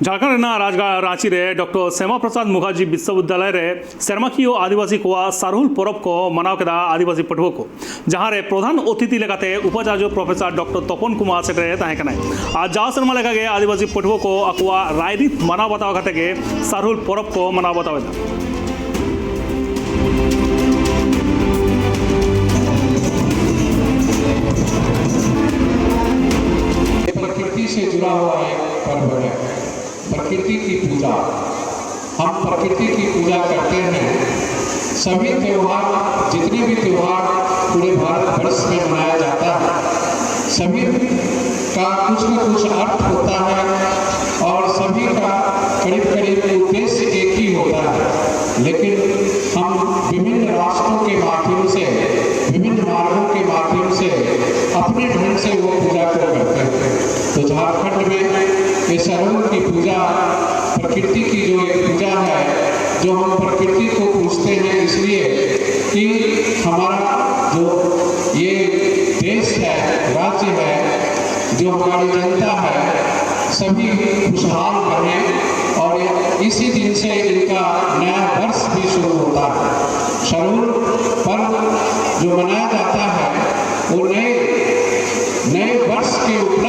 झारखंड रांची रे डॉक्टर श्यामा प्रसाद मुखर्जी विश्वविद्यालय रे सेरमाखियो आदिवासी को सारुल परब को मनाव केदा आदिवासी पठुआ को जहां रे प्रधान अतिथि लेकाते उपाचार्य प्रोफेसर डॉक्टर तपन कुमार सेक्रेटरी ताहे कनाय आज जा शर्मा लेका गे आदिवासी पठुआ को अकुआ रायरीत मनाव बताव खाते के सारुल परब को मनाव बतावेदा प्रकृति से जुड़ा हुआ एक पर्व है। प्रकृति की पूजा, हम प्रकृति की पूजा करते हैं। सभी त्यौहार, जितने भी त्यौहार पूरे भारतवर्ष में मनाया जाता है, सभी का कुछ न कुछ अर्थ होता है और सभी का करीब करीब उद्देश्य एक ही होता है। लेकिन हम विभिन्न रास्तों के माध्यम से, विभिन्न मार्गों के माध्यम से अपने ढंग से वो पूजा को करते हैं। तो झारखंड में ये सरहुल की पूजा, प्रकृति की जो एक पूजा है, जो हम प्रकृति को पूजते हैं इसलिए कि हमारा जो ये देश है, राज्य है, जो हमारी जनता है, सभी खुशहाल बने और इसी दिन से इनका नया वर्ष भी शुरू होता है। सरहुल पर्व जो मनाया जाता है वो नए वर्ष के उपलक्ष्य